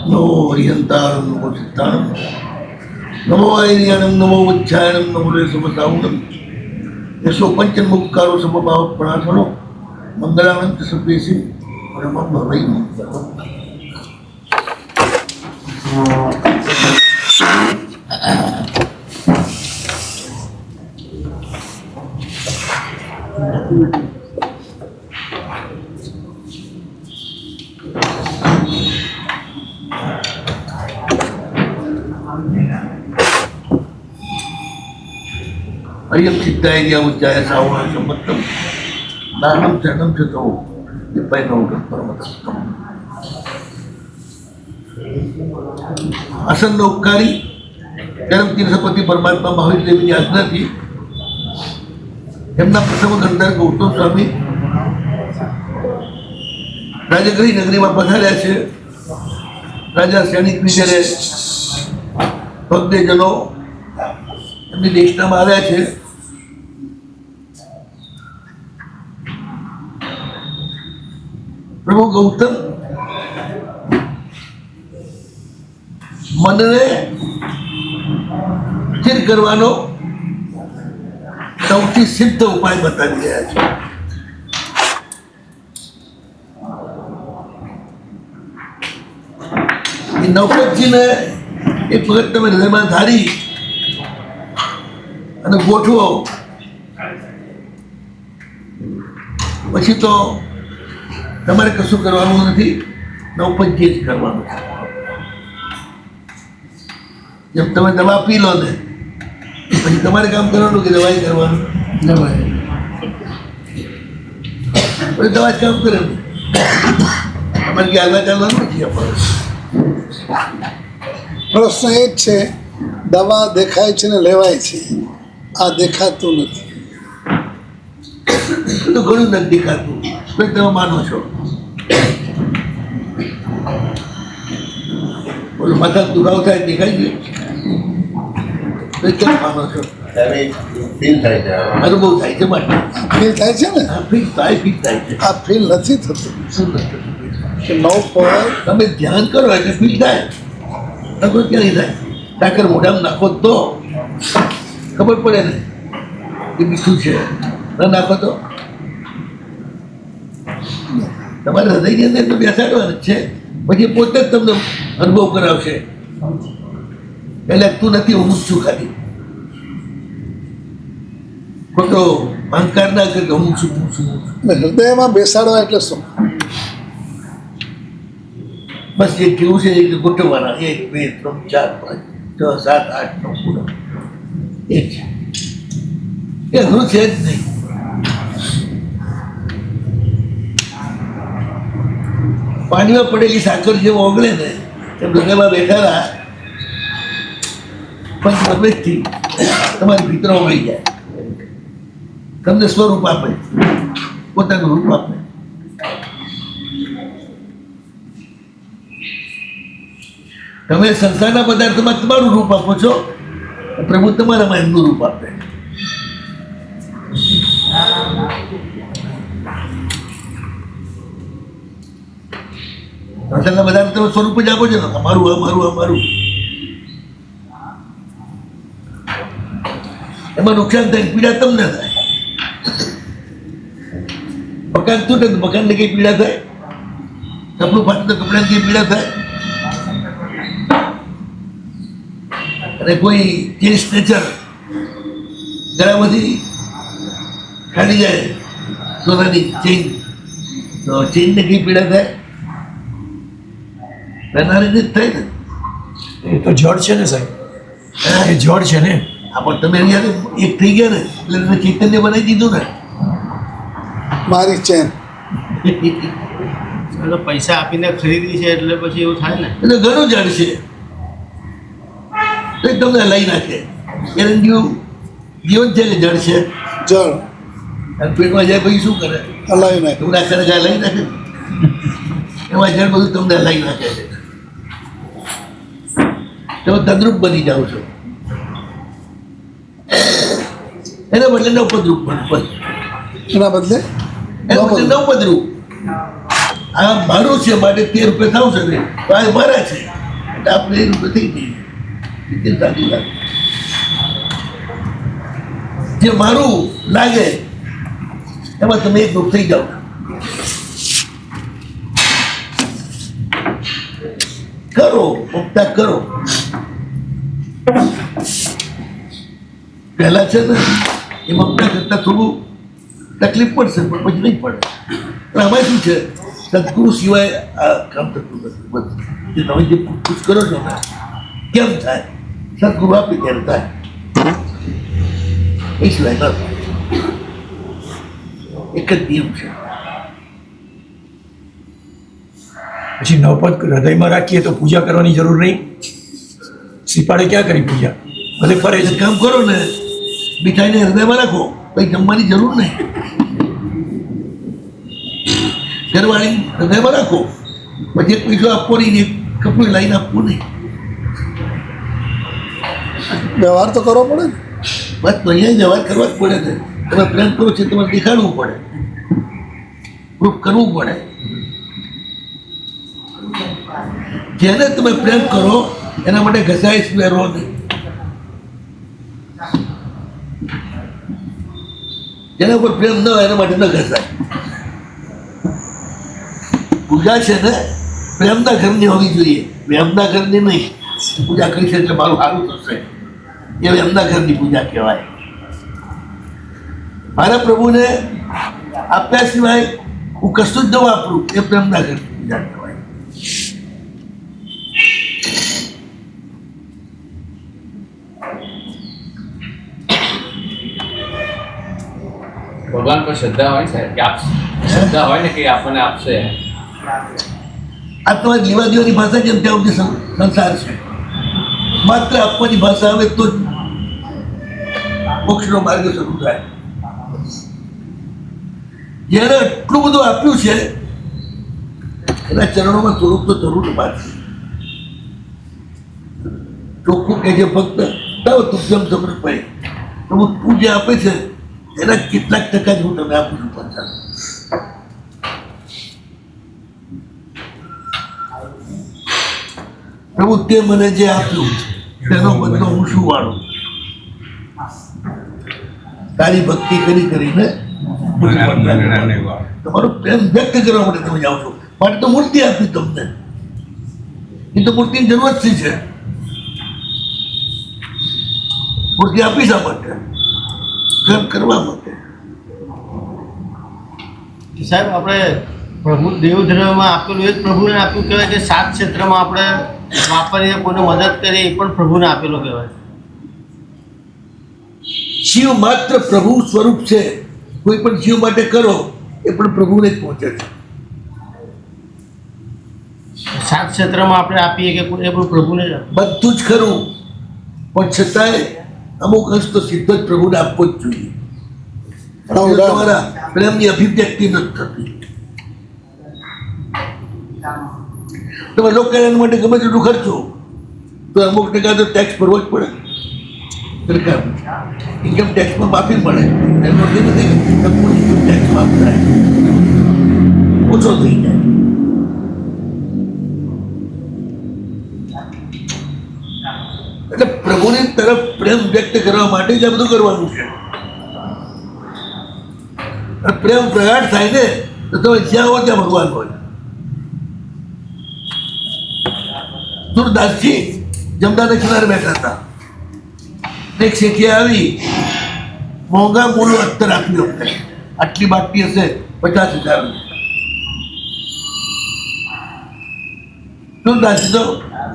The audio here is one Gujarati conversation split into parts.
નમો હરિહંતાણમ નમો સિદ્ધાણમ નમો આયર્યાણમ નમો ઉચ્છાયણમ નમો સમતાઉણમ યશો પંચમુપકારો સમભાવ પ્રાર્થનો મંગળાનંદ સપેસી પરમં ભવૈ हरियम सिद्धाय दिया उच्चाय सावण संबत्तम नानम चरणम चतो दिपाय नवगम परमतस्तम आसन उपकारी जन्म तीर्थपति परमात्मा महावीर देवीની આજ્ઞાથી એમના પ્રસંગ અંદર ગૌતમ સ્વામી રાજગરી નગરીમાં પધાર્યા છે. રાજા સૈનિકની જ્યારે ભક્તજનો એમની દેશનામાં આવ્યા છે. પ્રભુ ગૌતમ મનને સ્થિર કરવાનો સૌથી સિદ્ધ ઉપાય બતાવી રહ્યા છે. એ નવપતજીને એક વખત તમે હૃદયમાં ધારી અને ગોઠવો પછી તો તમારે કશું કરવાનું નથી, નવપંચી જ કરવાનું છે. જેમ તમે દવા પી લો ને પછી તમારે કામ કરવાનું કે દવાઈ કરવાનું? દવાઈ પછી દવા જ કામ કરે તમારે કે આગળ ચાલવાનું નથી. આપણે પ્રશ્ન એ જ છે, દવા દેખાય છે ને લેવાય છે, આ દેખાતું નથી. તો ઘણું નથી દેખાતું, તમે માનો છો. બોલો માથા દુખાવો થાય દેખાય છે, કેમ માનો છો? અનુભવ થાય છે માટે ફીલ થાય છે ને, ફીલ થાય છે. આ ફીલ નથી થતું. શું નથી કે નવ પર તમે ધ્યાન કરો એટલે ફીલ થાય. નકર ક્યાં નહીં થાય? સાકર મોઢામાં નાખો તો ખબર પડે ને કે મીઠું છે, ન નાખો તો તમારે હૃદયની અંદર તો બેસાડવાનું જ છે. પછી પોતે જ તમને અનુભવ કરાવશે. એટલે તું નથી, હું જ છું. ખાલી ખોટો અહંકાર ના કરે કે હું છું. હૃદયમાં બેસાડવા એટલે શું? બસ જે કેવું છે એ ગોઠવવાના 1 2 3 4 5 6 7 8 9 પૂરો એ છે. એ અઘરું છે જ નહીં. પાણીમાં પડેલી સાકર જેમ ઓગળે ને એમ હૃદયમાં બેઠેલા પંચમૃતથી તમારી ભીતર ઓગળી જાય. તમને સ્વરૂપ આપે, પોતાનું રૂપ આપે. તમે સંસારના પદાર્થમાં તમારું રૂપ આપો છો, પ્રભુ તમારામાં એમનું રૂપ આપે. સંસારના પદાર્થ તમે સ્વરૂપ જ આપો છો ને, અમારું. એમાં નુકસાન થાય, પીડા તમને થાય. મકાન તૂટે તો મકાનને કઈ પીડા થાય? કપડું ફાટે તો કપડાને કઈ પીડા થાય? અને કોઈ ચેન સ્ટ્રેચર ગળામાંથી કાઢી જાય સોનાની ચેન, તો ચેનને કઈ પીડા થાય? રહેનારીને જ થાય ને. એ તો જડ છે ને સાહેબ, એ જડ છે ને. આ પણ તમે યાર એક થઈ ગયા ને એટલે તમે ચૈતન્ય બનાવી દીધું ને. મારી ચેન એટલે પૈસા આપીને ખરીદી છે એટલે પછી એવું થાય ને. એટલે ઘણું જડ છે, તો તમને લઈ નાખે. એને જીવન છે કે જડ છે? જળ અને પેટમાં જાય પછી શું કરે? હલાવી નાખે. એવું નાખે કાંઈ લઈ નાખે. એમાં જળ બધું તમને લઈ નાખે છે. તમે તદ્રુપ બની જાઓ છો. એના બદલે નવપદરૂપ બનો. એના બદલે એના બદલે નવપદરૂપ. આ મારું છે માટે 13 રૂપિયા થશે ને તો આ મારા છે એટલે આપણે એ રૂપિયા થઈ જઈએ રીતે સાચી વાત જે મારું લાગે એમાં તમે એકરૂપ થઈ જાઓ કરો મમતા કરો પહેલા છે ને એ મમતા કરતા થોડું તકલીફ પડશે પણ પછી નહીં પડે પણ આમાં શું છે સદગુરુ સિવાય આ કામ થતું નથી બસ જે તમે જે પૂછ કરો છો ને કેમ થાય સદગુરુ આપે ત્યારે થાય એ સિવાય ન થાય એક જ નિયમ છે પછી નવપદ હૃદયમાં રાખીએ તો પૂજા કરવાની જરૂર નહીં શ્રીપાળે ક્યાં કરી પૂજા ભલે ફરે એ છે કામ કરો ને મીઠાઈને હૃદયમાં રાખો કંઈ જમવાની જરૂર નહીં ઘરવાળી હૃદયમાં રાખો પછી એક પૈસો આપવો નહીં ને કપડું લાઈને આપવું નહીં વ્યવહાર તો કરવો પડે ને. બસ તો અહીંયા વ્યવહાર કરવા જ પડે છે તમે પ્રેમ કરો છો તમારે દેખાડવું પડે પ્રૂફ કરવું પડે જેને તમે પ્રેમ કરો એના માટે ઘસાઈશ પહેરો નહીં જેના ઉપર પ્રેમ ન હોય એના માટે ન ઘસાય પૂજા છે ને પ્રેમના ઘરની હોવી જોઈએ પ્રેમના ઘરની નહીં પૂજા કરી છે એટલે મારું સારું થશે એ એમના ઘરની પૂજા કહેવાય મારા પ્રભુને આપ્યા સિવાય હું કશું જ ન વાપરું એ પ્રેમના ઘરની પૂજા કહેવાય ભગવાન પર શ્રદ્ધા હોય છે કે શ્રદ્ધા હોય ને કે આપણને આપશે આ તમારી જીવાદીઓની ભાષા જેમ ત્યાં સુધી સંસાર છે માત્ર આપવાની ભાષા આવે તો જ મોક્ષનો માર્ગ શરૂ થાય જેને એટલું બધું આપ્યું છે એના ચરણોમાં થોડુંક તો જરૂર પાછું ચોખ્ખું કે જે ફક્ત તાવ તુજમ સમર્પય પ્રભુ તું જે આપે છે એના કેટલાક ટકા જ હું તમને આપું છું પાછા પ્રભુ તે મને જે આપ્યું તેનો બદલો હું શું વાળું તારી ભક્તિ કરી કરીને તમારો પ્રેમ વ્યક્ત કરવા માટે તમે જાઓ છો માટે તો મૂર્તિ આપી તમને એ તો મૂર્તિની જરૂરત શી છે મૂર્તિ આપી શા માટે પ્રેમ કરવા માટે સાહેબ આપણે પ્રભુ દેવધર્મમાં આપેલું એ જ પ્રભુને આપ્યું કહેવાય કે 7 ક્ષેત્રમાં આપણે વાપરીએ કોઈને મદદ કરીએ એ પણ પ્રભુને આપેલો કહેવાય શિવ માત્ર પ્રભુ સ્વરૂપ છે કોઈ પણ શિવ માટે કરો એ પણ પ્રભુને જ પહોંચે છે 7 ક્ષેત્રમાં આપણે આપીએ કે એ પણ પ્રભુને જ આપીએ. બધું જ ખરું પણ છતાંય અમુક અંશ તો સીધો જ પ્રભુને આપવો જ જોઈએ તમારા પ્રેમની અભિવ્યક્તિ નથી થતી તમે લોક કલ્યાણ માટે ગમે તેટલું ખર્ચો તો અમુક ટકા તો ટેક્સ ભરવો જ પડે સરકાર ઇન્કમ ટેક્સમાં માફી મળે એનો અર્થ એ નથી કે સંપૂર્ણ ઇન્કમ ટેક્સ માફ થાય ઓછો થઈ જાય એટલે પ્રભુની તરફ પ્રેમ વ્યક્ત કરવા માટે જ આ બધું કરવાનું છે અને પ્રેમ પ્રગાઢ થાય ને તો તમે જ્યાં હો ત્યાં ભગવાન હોય દુર્દાસજી જમદાને કિનારે બેઠા હતા એક શેઠિયા આવી મોંઘા મૂલો અત્તર આપ્યો આટલી બાકી હશે 50,000 દુર્દાસજી તો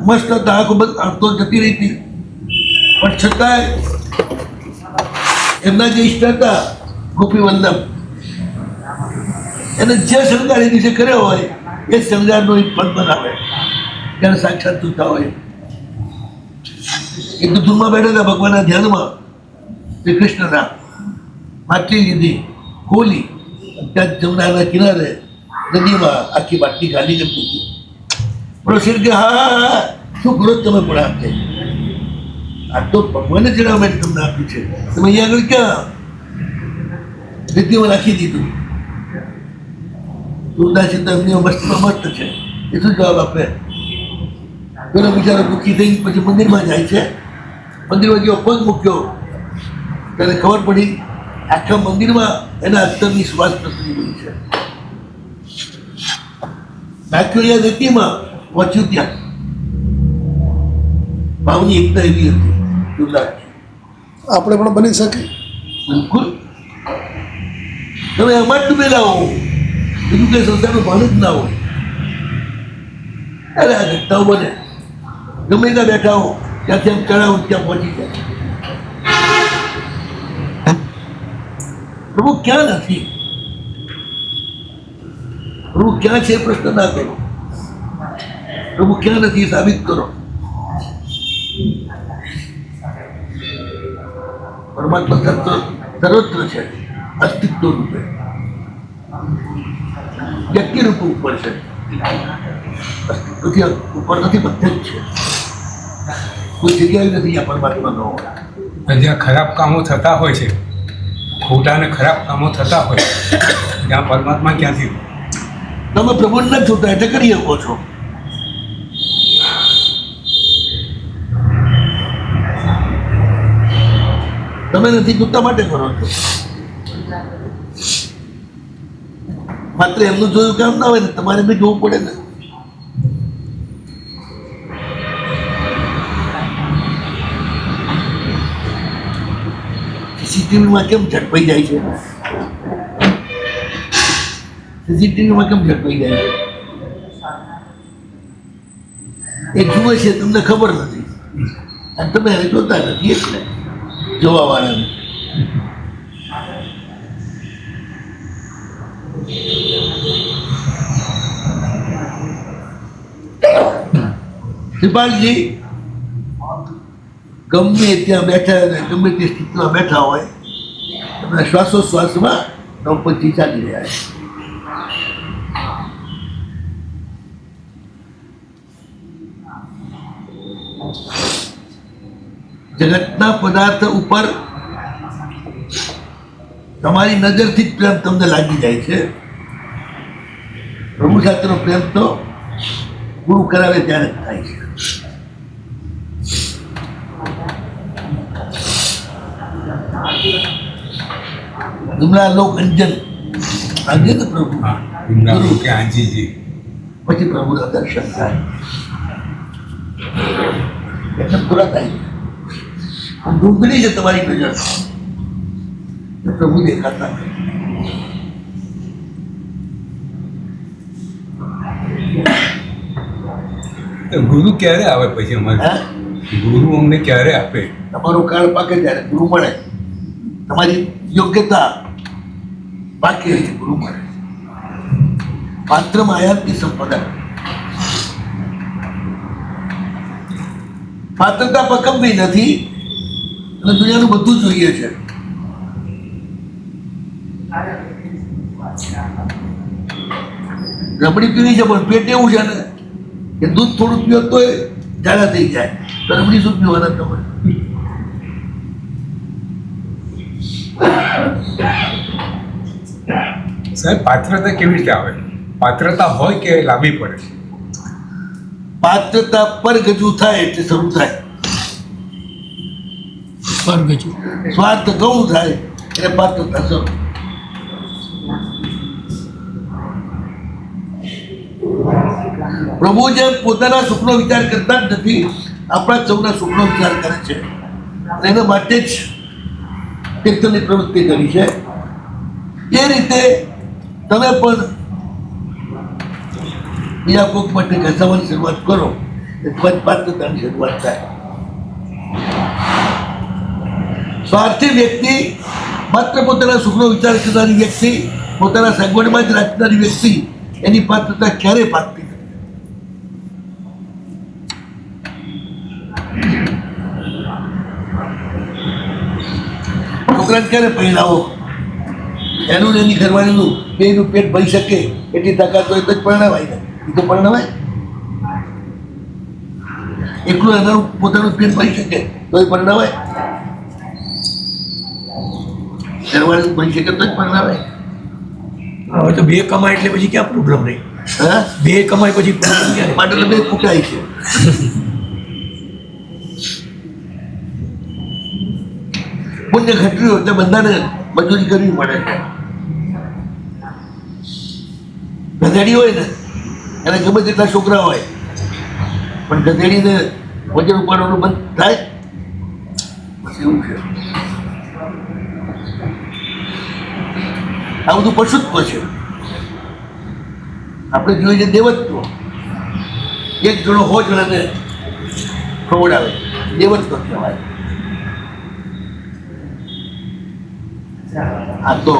મસ્ત હતા આંખો બંધ આંખ તો જતી રહી હતી પણ છતાંય એમના જે ઈષ્ટ હતા ગોપી વલ્લભ એને જે શણગાર એ દિવસે કર્યો હોય એ શણગારનો એક પદ બનાવે ત્યારે સાક્ષાત થતા હોય એક ધૂનમાં બેઠા હતા ભગવાનના ધ્યાનમાં શ્રી કૃષ્ણના માટલી લીધી ખોલી ત્યાં જમનાના કિનારે નદીમાં આખી બાટલી ખાલી કરી દીધી પડોશી કે હા હા હા શું કરો તમે પણ આપશે આ તો ભગવાને જણાવવા માટે તમને આપ્યું છે તમે અહીંયા આગળ ક્યાં નદીમાં નાખી દીધું તુલસી તો એમની મસ્તમાં મસ્ત છે, એ શું જવાબ આપે? પેલો બિચારો દુઃખી થઈ પછી મંદિરમાં જાય છે. મંદિરમાં જેવો પગ મૂક્યો ત્યારે ખબર પડી આખા મંદિરમાં એના અત્તરની શ્વાસ પ્રસરી ગઈ છે. નાખ્યો ગતિમાં પહોંચ્યું ત્યાં. ભાવની એકતા એવી હતી તુલસી. આપણે પણ બની શકે. બિલકુલ. તમે એમાં જ ડૂબેલા હો, બીજું કઈ સંસારનું ભાન જ ના હોય. અરે આ ઘટનાઓ બને, ગમે ત્યાં બેઠા હો ત્યાંથી આમ ચડાવો ત્યાં પહોંચી જાય. પ્રભુ ક્યાં નથી? પ્રભુ ક્યાં છે પ્રશ્ન ના કરો. પ્રભુ ક્યાં નથી એ સાબિત કરો. પરમાત્મા સર્વત્ર છે, અસ્તિત્વ રૂપે, વ્યક્તિ રૂપ ઉપર છે. અસ્તિત્વથી ઉપર નથી, બધે જ છે. કોઈ જગ્યાએ નથી જ્યાં પરમાત્મા ન હોય. જ્યાં ખરાબ કામો થતા હોય છે, ખોટા અને ખરાબ કામો થતા હોય, ત્યાં પરમાત્મા ક્યાંથી? તમે પ્રભુ નથી જોતા એટલે કરી શકો છો. તમે નથી જોતા માટે કરો છો. માત્ર એમનું જોયું કામ ના હોય ને, તમારે બી જોવું પડે ને. સીસીટીવીમાં કેમ ઝડપાઈ જાય છે? સીસીટીવીમાં કેમ ઝડપાઈ જાય છે? એ જુએ છે, તમને ખબર નથી, અને તમે એને જોતા નથી, એટલે જોવા વાળાને. શ્રીપાલજી ગમે ત્યાં બેઠા હોય, ગમે તે સ્થિતિમાં બેઠા હોય, તમે શ્વાસોશ્વાસમાં નવપંચી ચાલી રહ્યા છે. જગતના પદાર્થ ઉપર તમારી નજરથી જ પ્રેમ તમને લાગી જાય છે. પ્રભુ સાથેનો પ્રેમ તો ગુરુ કરાવે ત્યારે જ થાય છે. વિમલા લોક અંજન આજે ને પ્રભુ વિમલા કે આંજીજી, પછી પ્રભુના દર્શન થાય એટલે પૂરા થાય. ડૂંગળી છે તમારી નજર, પ્રભુ દેખાતા નથી. તો ગુરુ ક્યારે આવે પછી અમારે? હા, ગુરુ અમને ક્યારે આપે? તમારો કાળ પાકે ત્યારે ગુરુ મળે. તમારી યોગ્યતા પાકે ગુરુ મળે. પાત્રમાં આયાતની સંપદા. પાત્રતા પકવવી નથી અને દુનિયાનું બધું જોઈએ છે. રબડી પીવી છે પણ પેટ એવું છે ને કે દૂધ થોડું પીવો તો ઝાડા થઈ જાય, તો રબડી શું પીવાના તમે? સાહેબ, પાત્રતા કેવી રીતે આવે? પાત્રતા હોય કે લાવવી પડે? પાત્રતા પર ગજુ થાય એટલે શરૂ થાય. પરગજુ સ્વાર્થ ઘણું થાય એટલે પાત્રતા શરૂ. પ્રભુ જેમ પોતાના સુખનો વિચાર કરતા જ નથી, આપણા સૌના સુખનો વિચાર કરે છે. અને એના માટે જ કીર્તનની પ્રવૃત્તિ કરી છે. એ રીતે તમે પણ બીજા કોઈક માટે ઘસાવાની શરૂઆત કરો, એટલે પાત્રતાની શરૂઆત થાય. સ્વાર્થી વ્યક્તિ, માત્ર પોતાના સુખનો વિચાર કરનારી વ્યક્તિ, પોતાના સગવડમાં જ રાખનારી વ્યક્તિ, એની પાત્રતા ક્યારેય પાકતી નથી. છોકરાને ક્યારે પહેરાવો, એનું ને એની ઘરવાળીનું બેનું પેટ ભરી શકે એટલી તાકાત હોય તો જ પરણાવાય ને. એ તો પરણાવાય. એકલું એનું પોતાનું પેટ ભરી શકે તો એ પરણાવાય. ઘરવાળીનું ભરી શકે તો જ પરણાવાય. હવે તો બે કમાય એટલે પછી ક્યાં પ્રોબ્લેમ નહીં? હા બે કમાય પછી problem ક્યારે? માટે તો બે કૂટાય છે. પુણ્ય ઘટ્યું એટલે બધાને મજૂરી કરવી પડે છે. ગધેડી હોય ને એને ગમે તેટલા છોકરા હોય પણ ગધેડીને વજન ઉપાડવાનું બંધ થાય બસ એવું છે. આ બધું પશુત્વ છે. આપણે જોઈએ છે દેવત્વ. એક જણો 100 જણાને ખવડાવે દેવત્વ કહેવાય. આ તો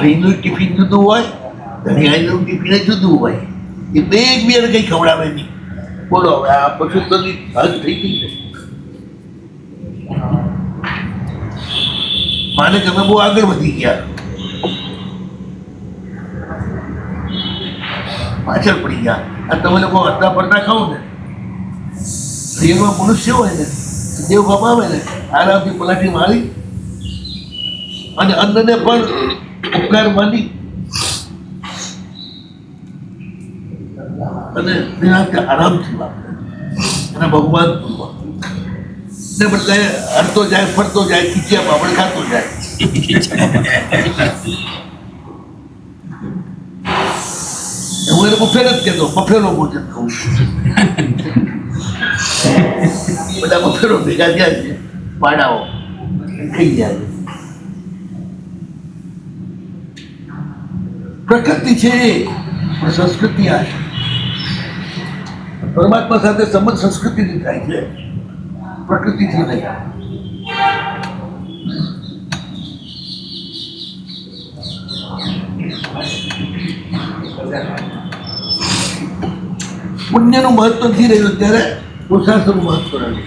ઘણીનું ટિફિન જુદું હોય, ઘણીનું ટિફિન જુદું હોય. એ બે એકબીજાને કંઈ ખવડાવે નહીં. બોલો હવે આ પશુત્વની હદ થઈ ગઈ છે. માને તમે બહુ આગળ વધી ગયા, પાછળ પડી ગયા. આ તમે લોકો હડતા પડતા ખાઓ ને, એમાં મનુષ્ય હોય ને દેવ બાપા આવે ને આરામથી પલાઠી મારી અને અન્નને પણ ઉપકાર માની અને નિરાંતે આરામથી વાપરે અને ભગવાન ને બદલે હરતો જાય, ફરતો જાય, ખીચિયા પાપડ ખાતો જાય. હું એને બફેર જ કહેતો, બફેરો ભોજન ખાઉં. બધા બફેરો ભેગા થયા છે, પાડાઓ ખાઈ ગયા છે. પ્રકૃતિ છે પણ સંસ્કૃતિ આ છે. પરમાત્મા સાથે સંબંધ સંસ્કૃતિથી થાય છે, પ્રકૃતિથી નહીં. પુણ્યનું મહત્વ નથી રહ્યું ત્યારે પુરુષાર્થનું મહત્વ રહ્યું છે.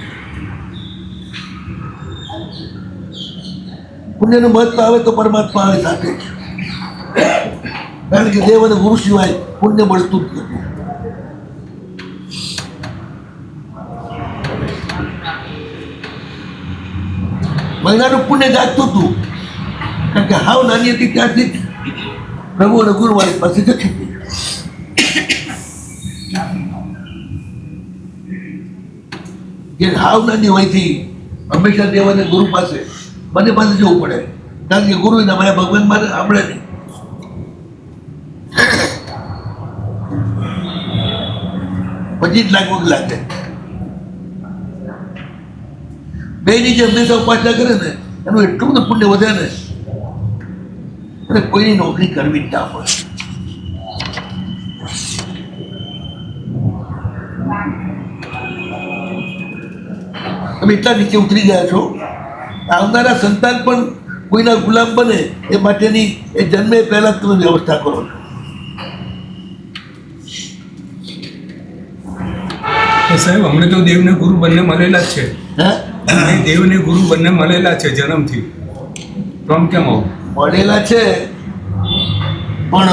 પુણ્યનું મહત્વ આવે તો પરમાત્મા આવે સાથે જ. કારણ કે દેવ અને ગુરુ સિવાય પુણ્ય મળતું જ નથી. મહિલાનું પુણ્ય જાગતું હતું કારણ કે હાવ નાની હતી ત્યારથી જ પ્રભુ અને ગુરુ મારી પાસે જતી હતી. જે હાવ નાની હોયથી હંમેશા દેવ અને ગુરુ પાસે બંને પાસે જવું પડે કારણ કે ગુરુ એના માયા ભગવાન મારે આપણે નહીં. પછી જ લાગવું લાગે. બેની જે હંમેશા ઉપાસના કરે ને એનું એટલું બધું પુણ્ય વધે ને અને કોઈની નોકરી કરવી જ ના પડે. તમે એટલા નીચે ઉતરી ગયા છો, આવનારા સંતાન પણ કોઈના ગુલામ બને એ માટેની એ જન્મે પહેલા તમે વ્યવસ્થા કરો છો. સાહેબ અમને તો દેવને ગુરુ બંને મળેલા જ છે. હે દેવને ગુરુ બંને મળેલા છે જન્મથી, તો આમ કેમ આવું મળેલા છે પણ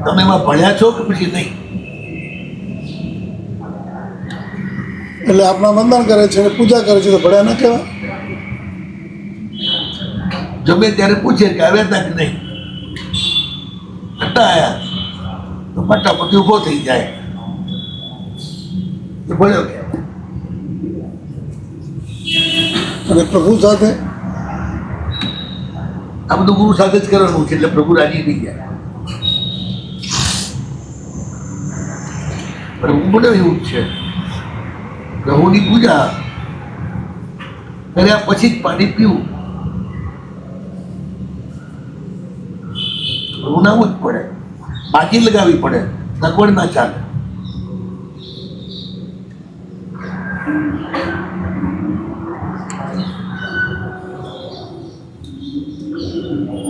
તમે એમાં ભણ્યા છો કે પછી નહીં? એટલે આપણા વંદન કરે છે અને પૂજા કરે છે તો ભળ્યા ન કહેવાય? જમે ત્યારે પૂછે કે આવ્યા હતા કે નહીં, હતા આયા તો ફટાફટ ઊભો થઈ જાય તો ભણ્યો કે. અને પ્રભુ સાથે આ બધું ગુરુ સાથે જ કરવાનું છે એટલે પ્રભુ રાજી થઈ ગયા. પ્રભુ મને એવું જ છે, પ્રભુની પૂજા કર્યા પછી જ પાણી પીવું. રૂનાવું જ પડે, બાકી લગાવવી પડે, સગવડ ના ચાલે.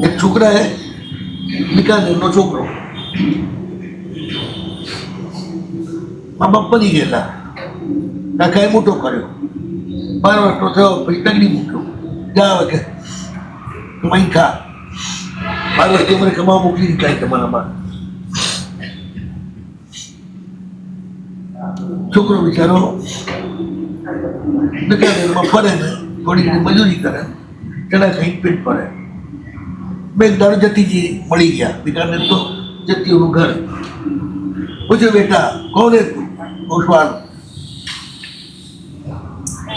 એક છોકરાએ બિકાનેરનો છોકરો મા બાપ બની ગયેલા, કાકાએ મોટો કર્યો, 12 વર્ષનો થયો પછી તગડી મૂક્યો, જા હવે કે કમાઈ ખા. 12 વર્ષથી મને કમાવા મોકલી દીધા તમારામાં. છોકરો બિચારો બિકાનેરમાં ફરે ને થોડી ઘણી મજૂરી કરે, ચણા ખાઈ પેટ ભરે. મેં એક દાડો જતીજી મળી ગયા બિકાનેર તો જતીઓનું ઘર. પૂછ્યું બેટા કોણ હે તું? ઓશવાલ.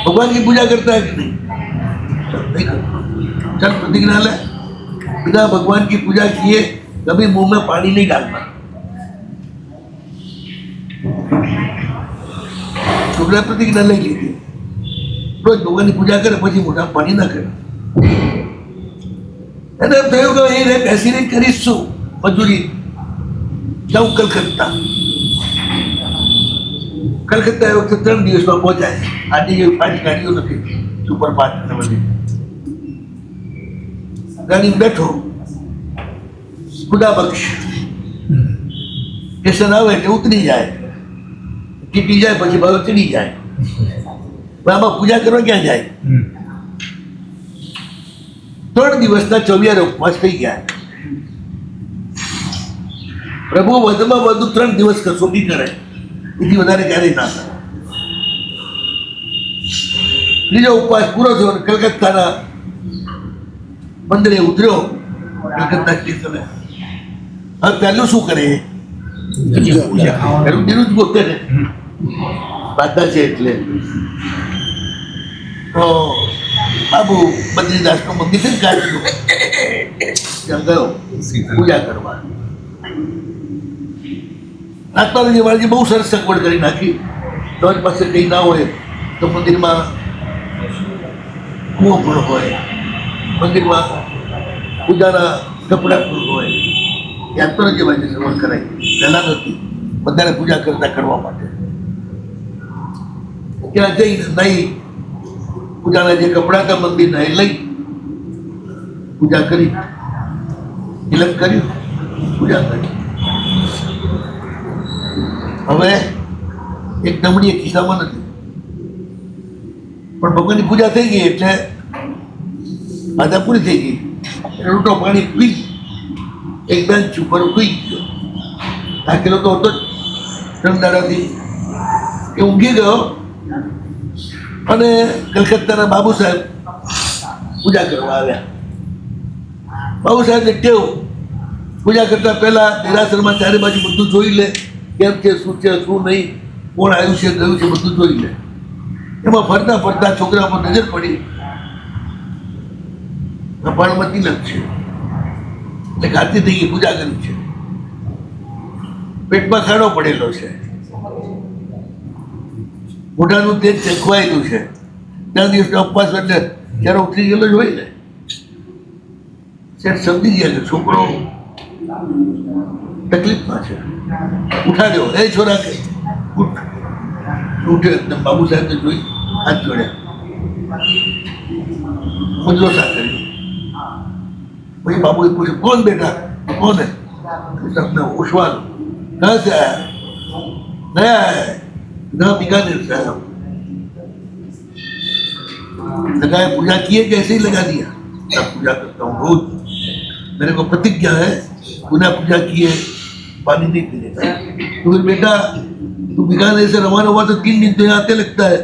भगवान की पूजा करता है कि नहीं? नहीं करता. चल प्रतिज्ञा ले, बिना भगवान की पूजा किए कभी मुंह में पानी नहीं डालना. છોકરા પ્રતિજ્ઞા લઈ લીધી. રોજ ભગવાનની પૂજા કરે પછી મોઢા પાણી ના કરે. એને એમ થયું કે એ બેસીને કરીશ શું મજૂરી. જાઉં કલકત્તા. કલકત્તા એ વખતે 3 દિવસમાં પહોંચાય. આજે જેવી 5 ગાડીઓ નથી સુપરફાસ્ટ ને બધી. ગાડી બેઠો ખુદા બક્ષ સ્ટેશન આવે એટલે ઉતરી જાય, ટીટી જાય પછી ભાવ ચડી જાય. આમાં પૂજા કરવા ક્યાં જાય? 3 દિવસના 24 ઉપવાસ થઈ ગયા. પ્રભુ વધુમાં વધુ 3 દિવસ કસોટી કરે, એથી વધારે ક્યારેય ના કરે. ત્રીજો ઉપવાસ પૂરો થયો અને કલકત્તાના બંદરે ઉતર્યો. કલકત્તા સ્ટેશને હવે પહેલું શું કરે? પહેલું દિન જ ગોતે ને બાધા છે એટલે. તો બાબુ બદ્રીદાસનું મંદિર છે ને કાઢ્યું, ત્યાં ગયો પૂજા કરવા. નાગપાલજી મહારાજે બહુ સરસ સગવડ કરી નાખી. તમારી પાસે કંઈ ના હોય તો મંદિરમાં કૂવો પણ હોય, મંદિરમાં પૂજાના કપડાં પણ હોય. ત્યાં તો જે બાજુ સગવડ કરાય. પહેલાં નથી, બધાને પૂજા કરવા માટે. ત્યાં જઈને નહીં પૂજાના જે કપડાં હતા મંદિરના એ લઈ પૂજા કરી, તિલક કર્યું, પૂજા કરી. હવે એક નમણી એક ખિસ્સામાં નથી, પણ ભગવાનની પૂજા થઈ ગઈ એટલે બાધા પૂરી થઈ ગઈ. રોટો પાણી પી એક બેન્ચ ઉપર ઉઈ ગયો. થાકેલો તો હતો જ 3 દાડાથી. એ ઊંઘી ગયો અને કલકત્તાના બાબુ સાહેબ પૂજા કરવા આવ્યા. બાબુ સાહેબને ટેવ પૂજા કરતા પહેલા દેરાસરમાં ચારે બાજુ બધું જોઈ લે, કેમ છે, શું નહીં, કોણ આવ્યું છે, ગયું છે, બધું જોઈ લે. એમાં ફરતા ફરતા છોકરા પર નજર પડી. કપાળમાં તિલક છે એટલે ઘાતી થઈ ગઈ, પૂજા કરી છે. પેટમાં ખાડો પડેલો છે, મોઢાનું તેજ ચેકવાયેલું છે. 4 દિવસનો ઉપવાસ એટલે ત્યારે ઉતરી ગયેલો જ હોય ને. શેઠ સમજી ગયા કે છોકરો તકલીફમાં છે. ઉઠાડ્યો, એ છોરા કે ઉઠ. ઉઠ્યો એકદમ. બાબુ સાહેબને જોઈ હાથ જોડ્યા, મુદ્રો સા કર્યો. પછી બાબુએ પૂછ્યું કોણ બેટા? કોણ હે? સપને ઓશવાલ. कहाँ से आया? नया है, यहाँ बीकानेर से आया हूँ. लगाए पूजा किए कि ऐसे ही लगा दिया? मैं पूजा करता हूँ रोज. मेरे को प्रतिज्ञा है पुनः पूजा किए पानी नहीं पीनेगा. तो फिर बेटा तू बीकानेर से रवाना हुआ तो 3 दिन तो यहाँ आते लगता है.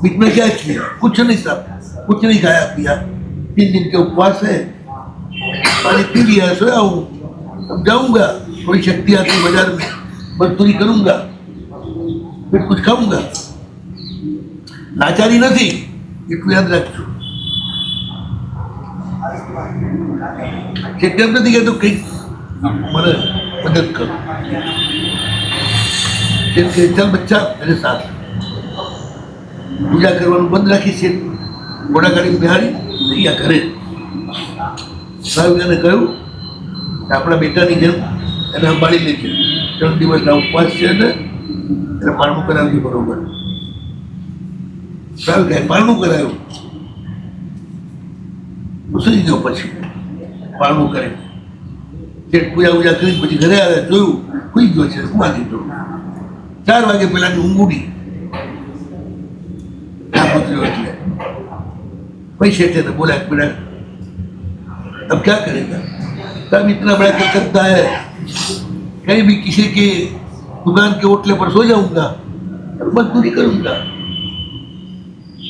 बीच में क्या किया? कुछ नहीं साहब, कुछ नहीं खाया पिया. 3 दिन के उपवास है, पानी पी लिया, सोया हूँ. अब जाऊँगा, थोड़ी शक्ति आती है बाजार में, मजदूरी करूँगा, फिर कुछ खाऊंगा. लाचारी नहीं, એટલું યાદ રાખજો. કેમ નથી કહેતું કંઈક મને મદદ કરો. કેમ કે ચાલ બચ્ચા મેરે સાથ પૂજા કરવાનું બંધ રાખી છે. ઘોડા ગાડી બિહારી અહીંયા ઘરે સાહેબને કહ્યું કે આપણા બેટાની જેમ એને સંભાળી લેજે. 3 દિવસના ઉપવાસ છે ને એને પારણું કરાવજો બરોબર. સાહેબ કહે પારણું કરાયું. સુઈ ગયો. પછી પારણું કરે પૂજા પૂજા કરી પછી ઘરે આવ્યા, જોયું સુઈ ગયો છે, સુવા દીધો. 4 વાગે પહેલાની ઊંઘ ઉડી. એટલે पैसे थे तो बोला बेटा अब क्या करेगा? तब इतना बड़ा कलकत्ता है, कहीं भी किसी के दुकान के होटल पर सो जाऊंगा, मजदूरी करूंगा,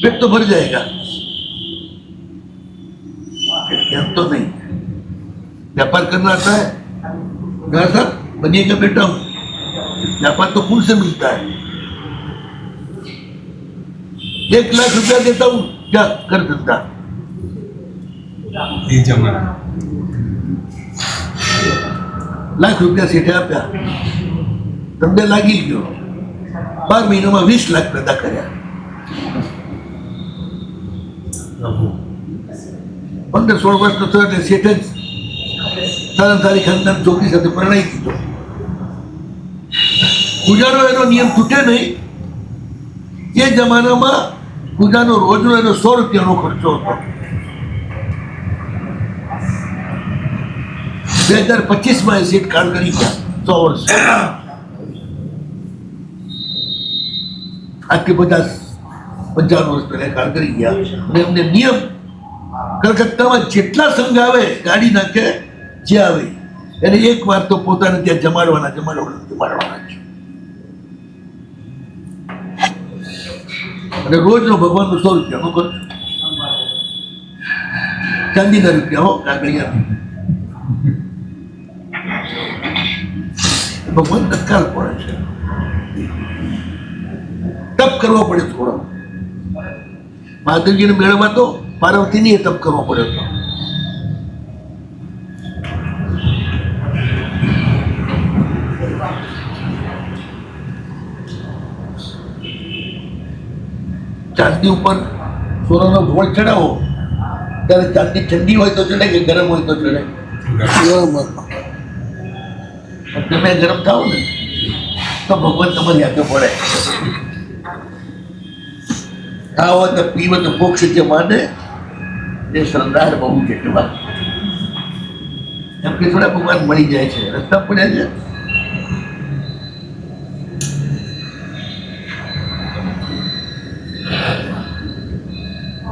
पेट तो भर जाएगा. तो नहीं, व्यापार करना आता है? कहा साहब बनिएगा बेटा हूँ, व्यापार तो खून से मिलता है। 1 लाख रुपया देता हूँ, क्या कर धंधा। એ જમાના લાખ રૂપિયા શેઠે આપ્યા, તમને લાગી ગયો, 12 મહિનામાં 20 લાખ પેદા કર્યા। 15-16 વર્ષનો થયો એટલે શેઠે જ સારા સારી ખાનદાન છોકરી સાથે પરણાઈ દીધો। પૂજાનો એનો નિયમ તૂટે નહીં। એ જમાનામાં પૂજાનો રોજનો એનો 100 રૂપિયાનો ખર્ચો હતો। 2025 માં સીટ કાર્ડ કરી ગયા 100 વર્ષ આજથી 50-55 વર્ષ પહેલા કાર્ડ કરી ગયા અને એમને નિયમ કલકત્તામાં જેટલા સંઘ આવે ગાડી નાખે જે આવે એને એક વાર તો પોતાને ત્યાં જમાડવાના છે। અને રોજનો ભગવાનનો 100 રૂપિયાનો ખર્ચ, ચાંદીના રૂપિયા હો કાગળિયા। ભગવાન તત્કાલ પડે છે, તપ કરવો પડે થોડો। મહાદેવજીને મેળવવા તો પાર્વતીને તપ કરવો પડ્યો હતો। ચાંદની ઉપર સોનાનો ધોળ ચડાવો ત્યારે ચાંદની ઠંડી હોય તો ચડે કે ગરમ હોય તો ચડે? ગરમ તમે ગરમ થાવ ને તો ભગવાન તમારી આગળ પડે। ખાવો તો પીવો તો મોક્ષ જે માને એ શ્રદ્ધાર બહુ જેટલા એમ કે થોડા ભગવાન મળી જાય છે, રસ્તા પડ્યા છે।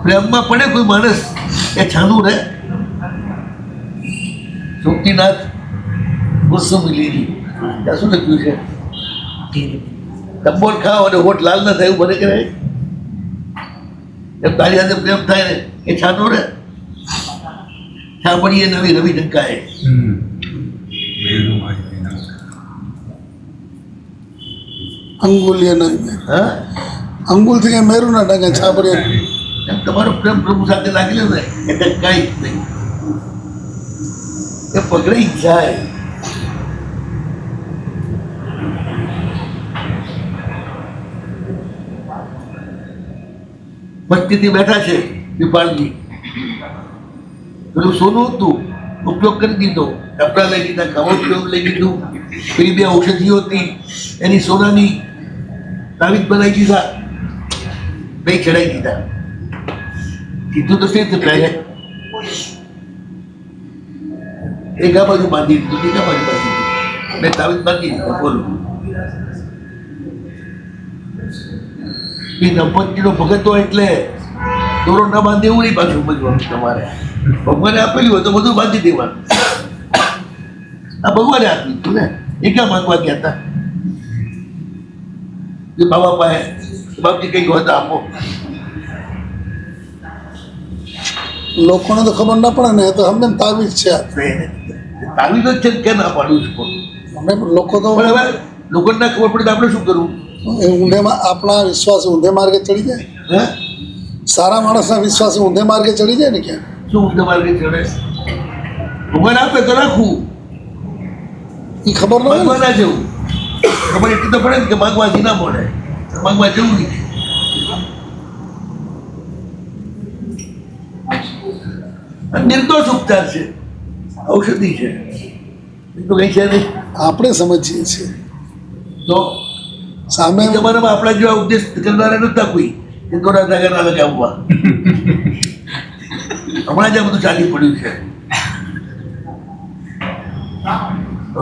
પ્રેમમાં પડે કોઈ માણસ એ છાનું રહે। સુક્તિનાથ ગુસ્સો મિલી ત્યાં શું લખ્યું છે? ડબ્બોલ ખાઓ અને હોઠ લાલ ના થાય એવું બને કે નહીં? એમ તારી સાથે પ્રેમ થાય ને એ છાનો રે। સાંભળીએ નવી રવિ ઢંકાએ અંગુલીએ નહીં, હા અંગુલથી કઈ મેરું ના ડાકે છાપડીએ। એમ તમારો પ્રેમ પ્રભુ સાથે લાગેલો ને એટલે કઈ જ નહીં, એ પકડાઈ જાય। મસ્તીથી બેઠા છે વિપાલજી, પેલું સોનું હતું ઉપયોગ કરી દીધો, કપડા લઈ લીધા, ખાવા લઈ લીધું, પેલી 2 ઔષધિઓ હતી એની સોનાની તાવીજ બનાવી દીધા, 2 ચડાવી દીધા। કીધું તો શેઠ પહેરે એક આ બાજુ બાંધી દીધું, એક આ બાજુ બાંધી દીધું, 2 તાવીજ બાંધી દીધા। બોલો એ દંપતીનો ભગત હોય એટલે દોરો ના બાંધે એવું નહીં પાછું સમજવાનું તમારે। ભગવાને આપેલું હોય તો બધું બાંધી દેવાનું। આ ભગવાને આપ્યું હતું ને, એ ક્યાં માંગવા ગયા હતા કે બાબા પાસે બાપજી કંઈક હોય તો આપો? લોકોને તો ખબર ના પડે ને, એ તો અમને તાવીજ છે આ। તાવીજ જ છે ને, કે ના પાડવું છે? અમે લોકો તો પણ હવે લોકોને ના ખબર પડે તો આપણે શું કરવું? એ ઊંધેમાં આપણા વિશ્વાસ ઊંધે માર્ગે ચડી જાય। હે સારા માણસના વિશ્વાસ ઊંધે માર્ગે ચડી જાય ને ક્યાં? શું તમારે કઈ ચડે? ભગવાન આપે તો રાખવું, એ ખબર ન હોય માંગવા ના જવું। ખબર એટલી તો પડે ને કે માંગવાથી ના મળે, માંગવા જવું નહીં। નિર્દોષ ઉપચાર છે, ઔષધિ છે, એ તો કઈ છે નહીં। આપણે સમજીએ છીએ તો સામે જમાનામાં આપણા જેવા ઉપદેશ કરનારા નતા કોઈ, એ દોરા ધાગા ના લગાવવા। હમણાં જ આ બધું ચાલી પડ્યું છે।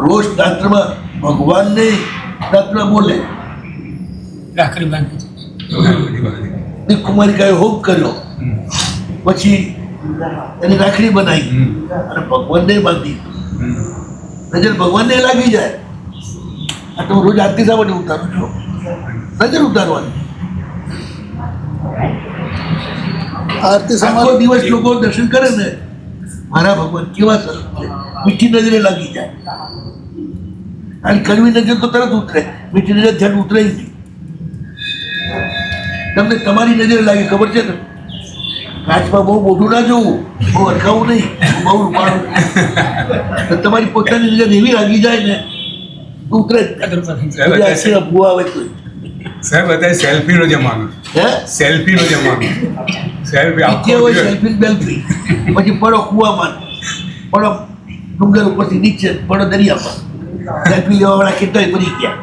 રોજ શાસ્ત્રમાં ભગવાનને તત્વ બોલે, રાખડી બાંધી કુમારિકાએ હોમ કર્યો, પછી એની રાખડી બનાવી અને ભગવાનને બાંધી, નજર ભગવાનને લાગી જાય। આ તો રોજ આરતી શા માટે ઉતારું છો? નજર ઉતારવાની। આરતી આખો સમાજ દિવસ લોકો દર્શન કરે ને, મારા ભગવાન કેવા સરસ છે, મીઠી નજરે લાગી જાય, અને કડવી નજર તો તરત ઉતરે, મીઠી નજર ઝટ ઉતરે જ નહીં. તમને તમારી નજરે લાગે ખબર છે ને, કાચમાં બહુ મોઢું ના જોવું, બહુ અટકાવું નહીં, બહુ રૂપાળું નહીં. તમારી પોતાની નજર એવી લાગી જાય ને ઉતરે જ ભૂવા આવે તો. સાહેબ અત્યારે સેલ્ફીનો જમાનો, હે સેલ્ફીનો જમાનો, સેલ્ફી નીચે હોય સેલ્ફી બેલ્ફી, પછી પડો કૂવામાં, પડો ડુંગર ઉપરથી નીચે, પડો દરિયામાં. સેલ્ફી લેવા વાળા કેટલાય મરી ગયા.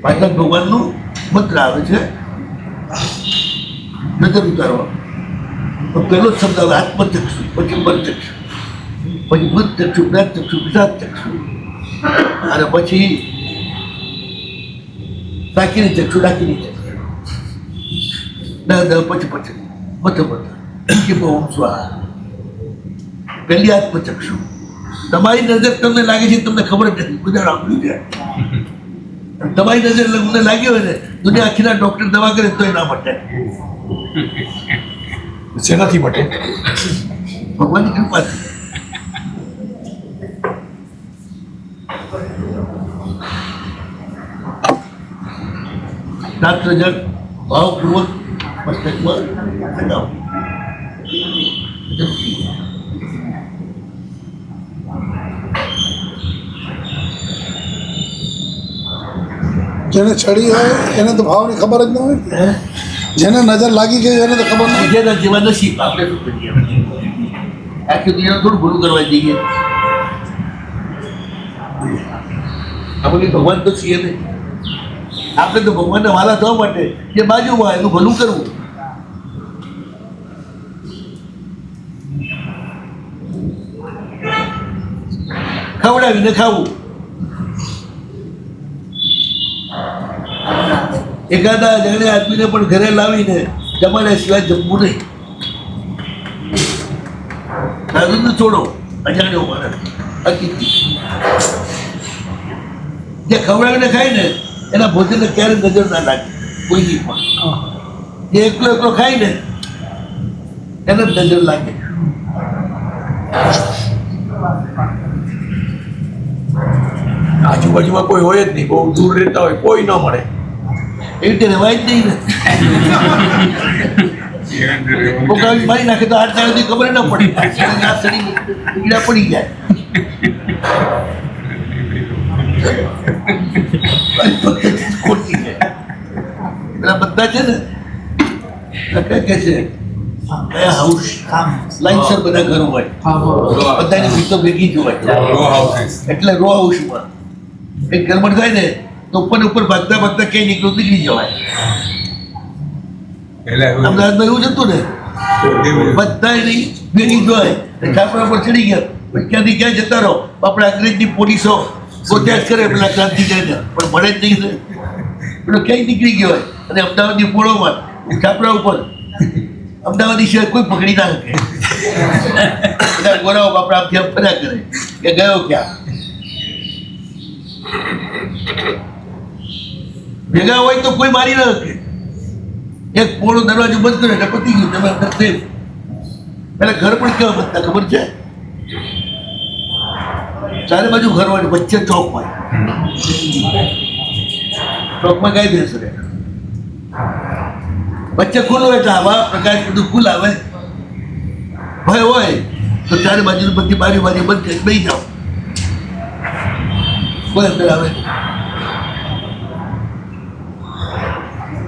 પાછળ ભગવાનનું મંત્ર આવે છે, નજર ઉતારવા. તો પહેલો જ શબ્દ આવે આત્મચક્ષુ, પછી મનચક્ષુ, પછી મનચક્ષુ, જ્ઞાનચક્ષુ, વિષાદચક્ષુ, અને પછી ડાકીની ચક્ષુ, ડાકીની ચક્ષુ, પછી મથ કે બહુ સ્વાહા. પહેલી આત્મચક્ષુ. તમારી નજર તમને લાગે છે તમને ખબર જ નથી, બધા સાંભળ્યું છે. તમારી નજર મને લાગી હોય ને, દુનિયા આખીના ડોક્ટર દવા કરે તો ના મટે. શેનાથી મટે? ભગવાનની કૃપાથી. રાત્ર જળ ભાવપૂર્વક મસ્તકમાં લગાવો. જેને છડી હોય એને તો ભાવની ખબર જ ન હોય, જેને નજર લાગી ગઈ એને તો ખબર નહીં. જેના જેવા નસીબ, આપણે શું કરીએ? આખી દુનિયાનું થોડું ભૂલું કરવા જઈએ. આપણે ભગવાન તો છીએ નહીં. આપણે તો ભગવાનને વાલા થવા માટે જે બાજુમાં એનું ભલું કરવું. ખવડાવીને ખાવું. એકાદા જણે આદમીને પણ ઘરે લાવીને જમાડ્યા સિવાય જમવું નહીં. દાદુને છોડો, અજાણ્યો માણસ, અતિથિ જે ખવડાવીને ખાય ને એના ભોજનને ક્યારે નજર ના લાગે કોઈની પણ. જે એકલો એકલો ખાય ને એને જ નજર લાગે. આજુબાજુમાં કોઈ હોય જ નહીં, બહુ દૂર રહેતા હોય, કોઈ ન મળે. એવી રીતે રહેવાય જ નહીં ને. પોકાવી મારી નાખે તો આઠ દાડાથી ખબર ન પડે, આ સડી પીડા પડી જાય. ખોટી છે. પેલા બધા છે ને કે છે કયા હાઉસ લાઈનસર બધા ઘરો હોય, બધાની વિતો ભેગી જ હોય, એટલે રો હાઉસમાં એક ગરબડ થાય ને તો ઉપર ને ઉપર ભાગતા ભાગતા ક્યાંય નીકળી જવાય. અમદાવાદમાં એવું જ હતું ને, બધા એની ભેગી જ હોય, છાપરા પર ચડી ગયા, પછી ક્યાંથી ક્યાં જતા રહો, આપણે અંગ્રેજની પોલીસો ગોત્યા જ કરે પેલા ક્રાંતિકારીને, પણ મળે જ નહીં ને. પેલો ક્યાંય નીકળી ગયો હોય, અને અમદાવાદની પોળોમાં છાપરા ઉપર અમદાવાદી સિવાય કોઈ પકડી ના શકે. બધા ગોરાઓ બાપડા આમથી આમ ફર્યા કરે કે ગયો ક્યાં. ભેગા હોય તો કોઈ મારી ના શકે. એક પોળો દરવાજો બંધ કર્યો એટલે પતી ગયું, તમે અંદર સેફ. પેલા ઘર પણ કેવા બનતા ખબર છે? ચારે બાજુ ઘર હોય, વચ્ચે ચોક હોય. ચોકમાં ગાય ભેંસ રહે, વચ્ચે ખુલ્લું એટલે હવા પ્રકાશ બધું ખુલ્લ આવે. ભય હોય તો ચારે બાજુ બધી બારી બારી બંધ કરી બેસી જાઓ, કોઈ અંદર આવે.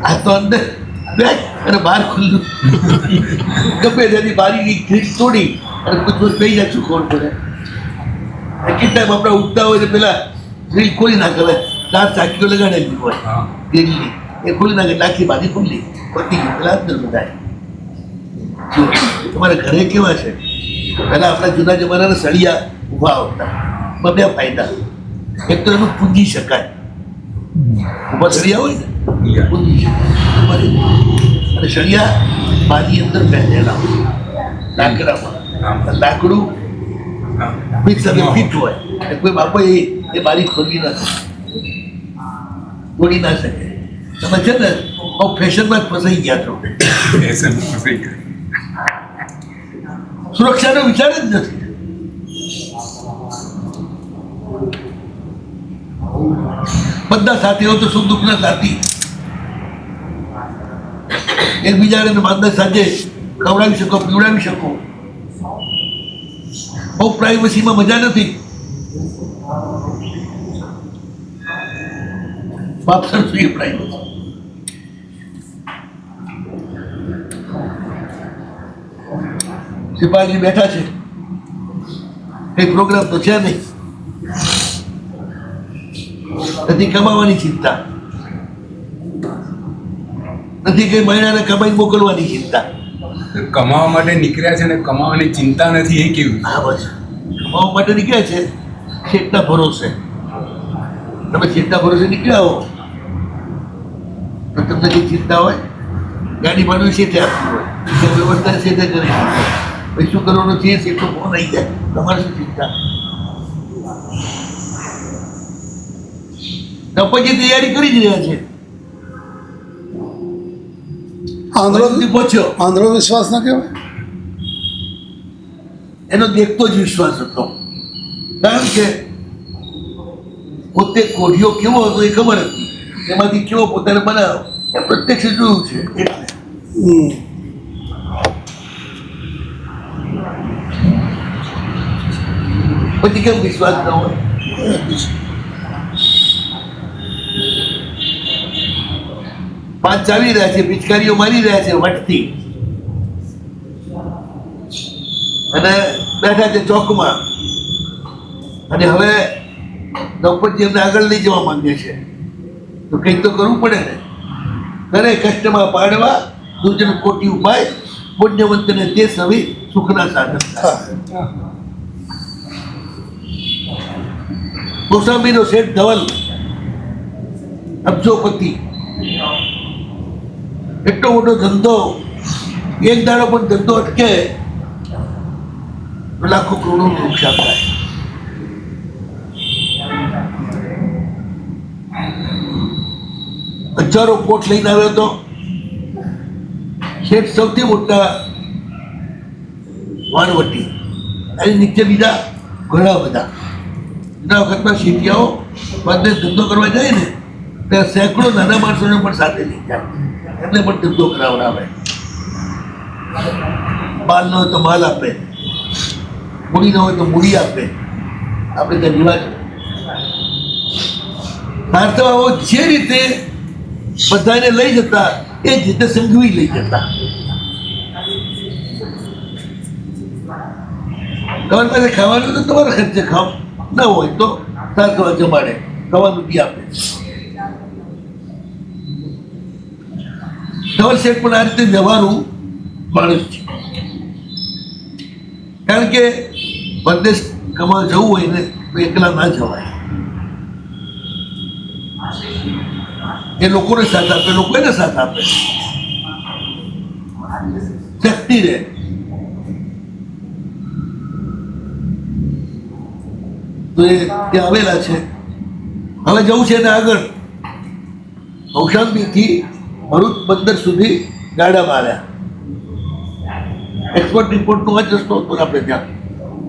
આ તો અંદર બેસ અને બહાર ખુલ્લું, ગમે તેની બારીની ખીચ તોડી અને કૂતરું બેસી જાય. શું ખબર પડે? કેટલા આપણે ઉઠતા હોય તો પેલા ગ્રીલ ખોલી નાખે, 4 ચાકીઓ લગાડેલી હોય ગ્રીલની, એ ખોલી નાખે, આખી બારી ખુલ્લી પતી ગઈ. પેલા અંદર બધા તમારા ઘરે કેવા છે? પહેલા આપણા જૂના જમાનાના સળિયા ઊભા આવતા, બે ફાયદા. એક તો એનું પૂંજી શકાય, ઊભા સળિયા હોય ને પૂંજી શકાય, અને સળિયા બારી અંદર પહેરેલા હોય લાકડામાં. લાકડું ફિટ સાથે ફિટ હોય, કોઈ બાપો એ બારી ખોલી ના શકે, તોડી ના શકે. તમે છે ને બહુ ફેશનમાં જ ફસાઈ ગયા છો. સુરક્ષાનો વિચાર જ નથી. બધા સાથીઓ તો સુખ દુઃખના સાથી, એકબીજાને માંદા સાંજે ખવડાવી શકો, પીવડાવી શકો. બહુ પ્રાઇવસીમાં મજા નથી. વાપસર જોઈએ પ્રાઇવસી. સિપાહી બેઠા છે, કઈ પ્રોગ્રામ તો છે નહીં, નથી કમાવાની ચિંતા, નથી કઈ મહિનાને કમાઈ મોકલવાની ચિંતા. કમાવા માટે નીકળ્યા છે ને કમાવાની ચિંતા નથી, એ કેવું? હા બસ, કમાવા માટે નીકળ્યા છે શેઠના ભરોસે. તમે શેઠના ભરોસે નીકળ્યા હો તો તમને કઈ ચિંતા હોય? ગાડી ભાડું શેઠે આપવું હોય, વ્યવસ્થા શેઠે કરે, પછી શું કરવાનું છે શેઠનો ફોન આવી જાય, તમારે શું ચિંતા? પછી તૈયારી કરી જ રહ્યા છે. સુધી પહોંચ્યો આંધળો વિશ્વાસ ના કહેવાય. એનો દેખતો જ વિશ્વાસ હતો, કારણ કે પોતે કોઢિયો કેવો હતો એ ખબર હતી, એમાંથી કેવો પોતાને બનાવ્યો એ પ્રત્યક્ષ જોયું છે. એટલે પછી કેમ વિશ્વાસ ન હોય? પાંચ ચાલી રહ્યા છે, પિચકારીઓ મારી રહ્યા છે વટથી, અને બેઠા છે ચોકમાં. અને હવે દ્રૌપદી એમને આગળ લઈ જવા માંગે છે, તો કંઈક તો કરવું પડે ને. કરે કષ્ટમાં પાડવા દુર્જન કોટી ઉપાય, પુણ્યવંતને તે સવી સુખના સાધન થાય. કૌશાંબીનો શેઠ ધવલ અબજોપતિ, એટલો મોટો ધંધો, એક દાડો પણ ધંધો અટકે તો લાખો કરોડોનું નુકસાન થાય. હજારો કોટ લઈને આવ્યો હતો શેઠ, સૌથી મોટા વાણવટી, એની નીચે બીજા ઘણા બધા. એના વખતમાં શેઠિયાઓ બધે ધંધો કરવા જાય ને ત્યાં સેંકડો નાના માણસોને પણ સાથે લઈ જાય, એમને પણ ધંધો કરાવડાવે. માલ ન હોય તો માલ આપે, મૂડી ન હોય તો મૂડી આપે. આપણે ત્યાં રિવાજ ભારતમાં જે રીતે બધાને લઈ જતા એ જ રીતે સંઘવી લઈ જતા. તમારી પાસે ખાવાનું તો તમારા ખર્ચે ખાવ, ના હોય તો સાસવા જમાડે, ખાવાનું બી આપે. ધવલ શેઠ પણ આ રીતે વ્યવહારુ માણસ છે, કારણ કે પરદેશ કમાવા જવું હોય ને તો એકલા ના જવાય. એ લોકોને સાથ આપે, લોકો એને સાથ આપે, શક્તિ રહે. તો એ ત્યાં આવેલા છે. હવે જવું છે ને આગળ કૌશાંબીથી ભરૂચ બંદર સુધી ગાડા માર્યા. એક્સપોર્ટ રિપોર્ટનો આ જ રસ્તો હતો આપણે ત્યાં,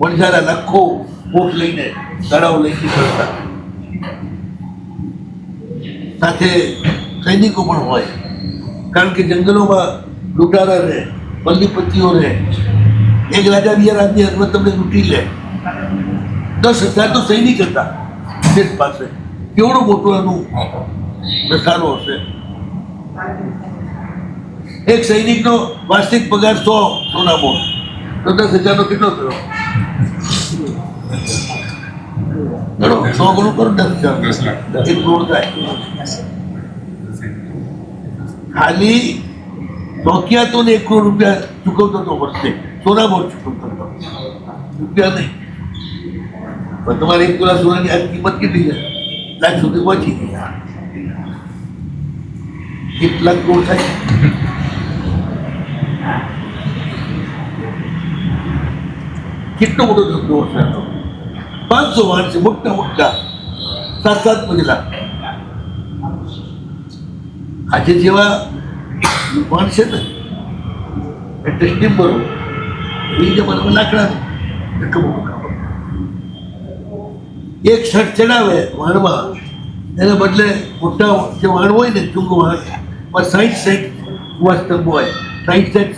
વણઝારા લાખો બોટ લઈને ગાડાઓ લઈ નીકળતા, સાથે સૈનિકો પણ હોય, કારણ કે જંગલોમાં લૂંટારા રહે, પલ્લીપતિઓ રહે. એક રાજા બીજા રાજની હાથમાં તમને લૂંટી લે. 10,000 તો સૈનિક હતા દેશ પાસે. કેવડું મોટું એનું દસારો હશે. એક સૈનિકનો વાર્ષિક પગાર 100 સોના બોટ, તો 10,000 નો કેટલો થયો? ગણો, 100 ગણું કરો, 10,000, 1 કરોડ થાય. ખાલી નોકિયા તો ને 1 કરોડ રૂપિયા ચૂકવતો હતો વર્ષે, સોના બોટ ચૂકવતો હતો, રૂપિયા નહીં. પણ તમારે 1 તોલા સોનાની આજ કિંમત કેટલી છે? લાખ સુધી પહોંચી ગઈ. 1 લાખ કરોડ થાય. કેટલો મોટો ધંધો હશે? 500 વાહન છે, મોટા મોટા, 7-7 મજલા. આજે જેવા વાહન છે ને એટલે સ્ટીમરો, એ જમાનામાં લાકડાનું એટલું બધું કામ હતું. એક શર્ટ ચડાવે વાણમાં, એને બદલે મોટા જે વાણ હોય ને ટૂંકું વાણ, 60 સેન્ટ સ્તંભ હોય, 60 સેન્ટ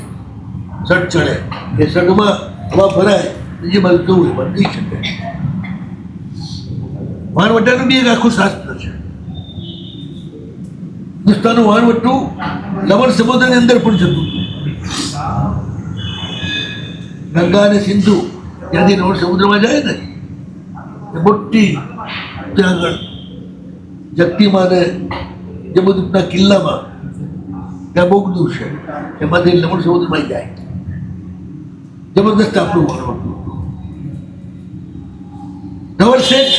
શર્ટ ચડે. એ શર્ટમાં હવા ભરાય, બીજી બાજુ જવું એ બંધ થઈ શકે. વાણવટાનું બી એક આખું શાસ્ત્ર છે. હિન્દુસ્તાનનું વાણવટું લવણ સમુદ્રની અંદર પણ જતું હતું. ગંગા અને સિંધુ ત્યાંથી લવણ સમુદ્રમાં જાય ને, એ મોટી ત્યાં આગળ જગતીમાં ને જબુદુપના કિલ્લામાં ત્યાં બોગદું છે, એમાંથી લવણ સમુદ્રમાં જાય. જબરદસ્ત આપણું વાણવટું. ધવલ શેઠ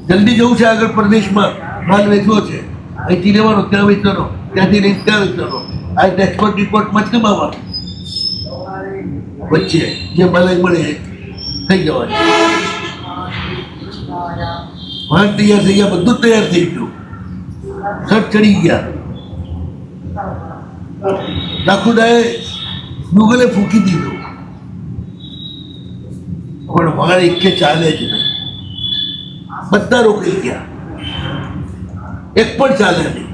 જલ્દી જવું છે આગળ પ્રદેશમાં, માલ વેચવો છે, અહીંથી લેવાનો ત્યાં વેચવાનો, ત્યાંથી લઈને ત્યાં વેચવાનો, આ એક્સપોર્ટ રિપોર્ટમાં જ કમાવાનું. વચ્ચે જે ભલાઈ મળે થઈ જવાની. વાહન તૈયાર થઈ ગયા, બધું જ તૈયાર થઈ ગયું, શર્ટ ચડી ગયા. નાખુદાએ મુગલે ફૂંકી દીધું, પણ વાળ એકે ચાલે જ નહીં. બધા રોકાઈ ગયા, એક પણ ચાલે નહીં.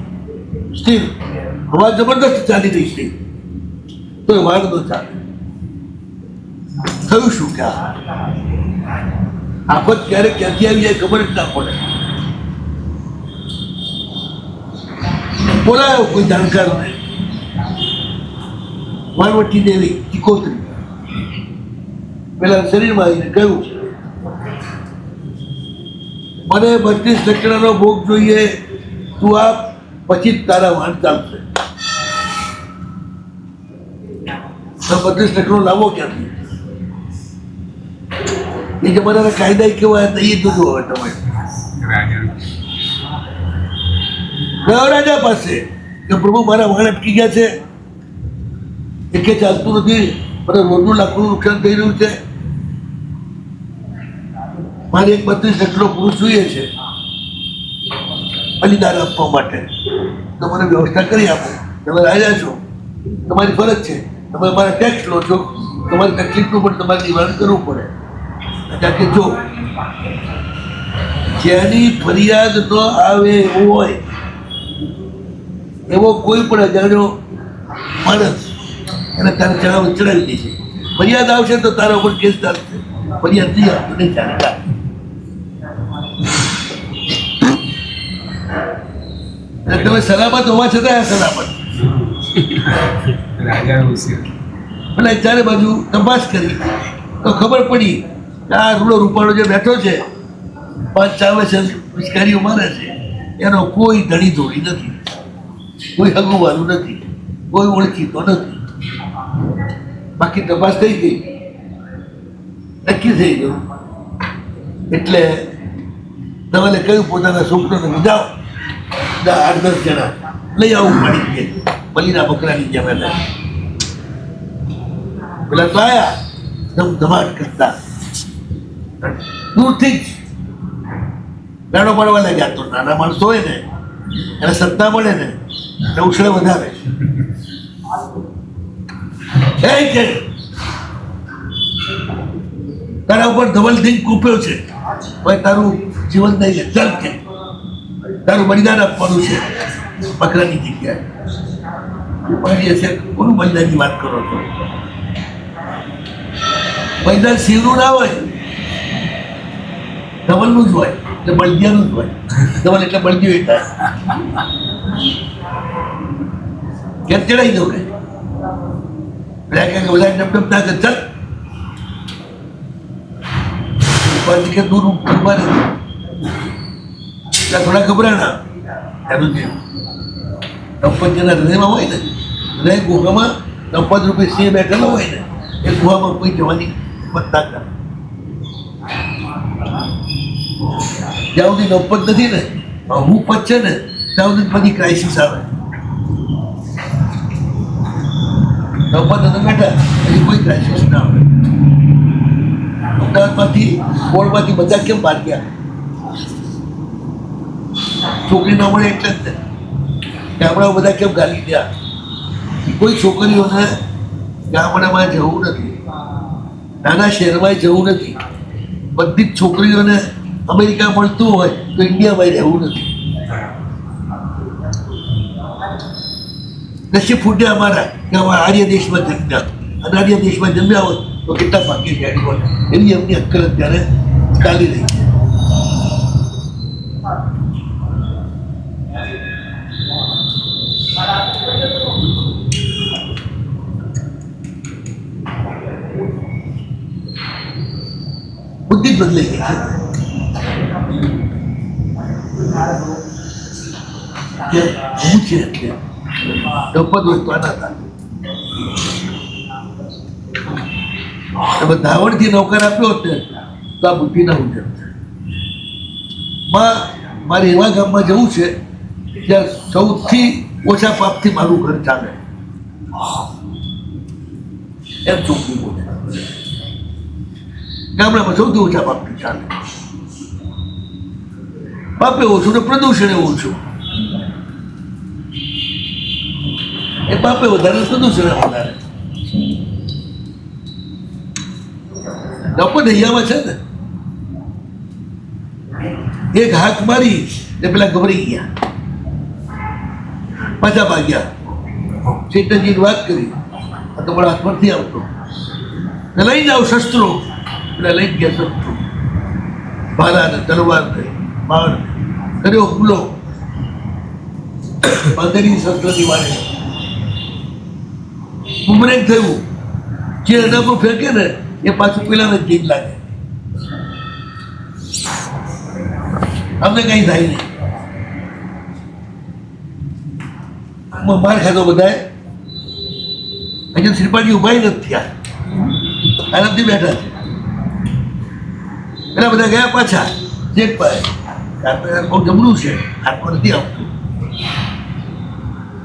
સ્થિર હવા જબરદસ્ત ચાલી રહી છે, તો એ વાળ ન ચાલે. થયું શું કે આફત ક્યારેક ક્યાંથી આવી જાય ખબર જ ના પડે. બોલાયો કોઈ જાણકાર નહીં. વાણવટી દેવી ચીકોતરી પેલા શરીરમાં આવીને કહ્યું, મને 32 લકડાનો ભોગ જોઈએ, તું આપ, પછી જ તારા વાણ ચાલશે. 32 લકડો લાવો ક્યાંથી? એ જમાનાના કાયદા કેવા હતા એ તો જુઓ. હવે તમે ગયો રાજા પાસે કે પ્રભુ મારા વાણ અટકી ગયા છે, એકે ચાલતું નથી, મને રોજનું લાખનું નુકસાન થઈ રહ્યું છે, મારે એક 32 લકડો પુરુષ જોઈએ છે બલિદાન આપવા માટે. તો મને વ્યવસ્થા કરી આપો. તમે રાજા છો, તમારી ફરજ છે, તમે અમારા ટેક્સ લો છો, તમારી તકલીફનું પણ તમારે નિવારણ કરવું પડે. કારણ કે જો જેની ફરિયાદ ન આવે એવું હોય, એવો કોઈ પણ અજાણ્યો માણસ એને તારે ચડાવી દેશે. ફરિયાદ આવશે તો તારા ઉપર કેસ ચાલશે, ફરિયાદ નહીં આવશે નહીં ચાલે. તમે સલામત હોવા છતાં સલામત. પેલા ચારે બાજુ તપાસ કરી તો ખબર પડી કે આ રૂડો રૂપાળો જે બેઠો છે, 5 વર્ષ પિચકારીઓ મારે છે, એનો કોઈ ધણી ધોળી નથી, કોઈ હગુવાનું નથી, કોઈ ઓળખીતો નથી. બાકી તપાસ થઈ ગઈ, નક્કી થઈ ગયું. એટલે તમારે કહ્યું પોતાના છોકરોને જાઓ, 8-10 જણા લઈ આવું પડી ગયા બલીના બકરાની જેમ. પેલા તો આયા ધમધમાટ કરતા, દૂરથી જ ગાડો પાડવા લાગ્યા. તો નાના માણસો હોય ને એને સત્તા મળે ને એટલે ઉછળે વધારે. કે તારા ઉપર ધવલસિંહ કૂપ્યો છે, ભાઈ તારું જીવન નહીં લે, ચાલ કે તારું બલિદાન આપવાનું છે બકરાની જગ્યાએ. પાડી હશે કોનું બલિદાનની વાત કરો છો? બલિદાન શિવનું ના હોય, ધવલનું જ હોય, એટલે બળદિયાનું જ હોય. ધવલ એટલે બળદિયો થાય. કેમ ચડાવી દો કે બધા ડબડબ ના કે ચાલ કે દૂર ઉભા રહે. ત્યાં થોડા ગભરાણા. એનું જે દંપત જેના હૃદયમાં હોય ને, હૃદય ગુહામાં દંપત રૂપે સિંહ બેઠેલો હોય ને, એ ગુહામાં કોઈ જવાની હિંમત ના કરે. જ્યાં સુધી દંપત નથી ને, હું પદ છે ને, ત્યાં સુધી બધી ક્રાઇસિસ આવે. દંપત અંદર બેઠા હજી કોઈ ક્રાઇસિસ ના આવે. અમદાવાદમાંથી બોર્ડમાંથી બધા કેમ બહાર ગયા? છોકરી ન મળે એટલે જ ગામડાઓ બધા કેમ ગાલી ગયા? કોઈ છોકરીઓને ગામડામાં જવું નથી, નાના શહેરમાં જવું નથી, બધી જ છોકરીઓને અમેરિકા મળતું હોય તો ઇન્ડિયામાં રહેવું નથી. નસીબ ફૂટ્યા અમારા કે અમારા આર્ય દેશમાં જન્મ્યા, અને આર્ય દેશમાં જન્મ્યા હોય તો કેટલા ભાગ્યશાળી હોય, એવી એમની અક્કલ અત્યારે ચાલી રહી છે. બુદ્ધિ જ બદલાઈ ગઈ છે. હું છે એટલે ડપદ હોય તો આના થાય. તમે ધાવણથી નૌકર આપ્યો હોત ને તો આ બુદ્ધિ ના ઉજર. મારે એવા ગામમાં જવું છે જ્યાં સૌથી ઓછા પાપથી મારું ઘર ચાલે, એમ ચોખ્ખું બોલે. ગામડામાં સૌથી ઓછા પાપથી ચાલે. પાપે ઓછું ને પ્રદૂષણ ઓછું. એ પાપે વધારે પ્રદૂષણ વધારે. ડપટ અહીંયામાં છે ને, એક હાથ મારી ને પેલા ગભરાઈ ગયા, પાછા ભાગ્યા. ચેતનજીની વાત કરી, આ તો મારા હાથમાં નથી આવતો, લઈ જાઓ શસ્ત્રો. પેલા લઈ ગયા શસ્ત્રો, ભાલા ને તલવાર ને બાણ કર્યો હુમલો. પંદરી શસ્ત્રની વાળે બુમરેંગ થયું. જે એના પર ફેંકે ને એ પાછું પેલાને જીત લાગે. અમને કઈ થાય નહીં. માર ખાધો બધાએ. અહીંયા શ્રીપાજી ઉભા નથી થયા, આરામથી બેઠા છે. પેલા બધા ગયા પાછા જેટ પાસે. બહુ જમણું છે, હાથમાં નથી આવતું.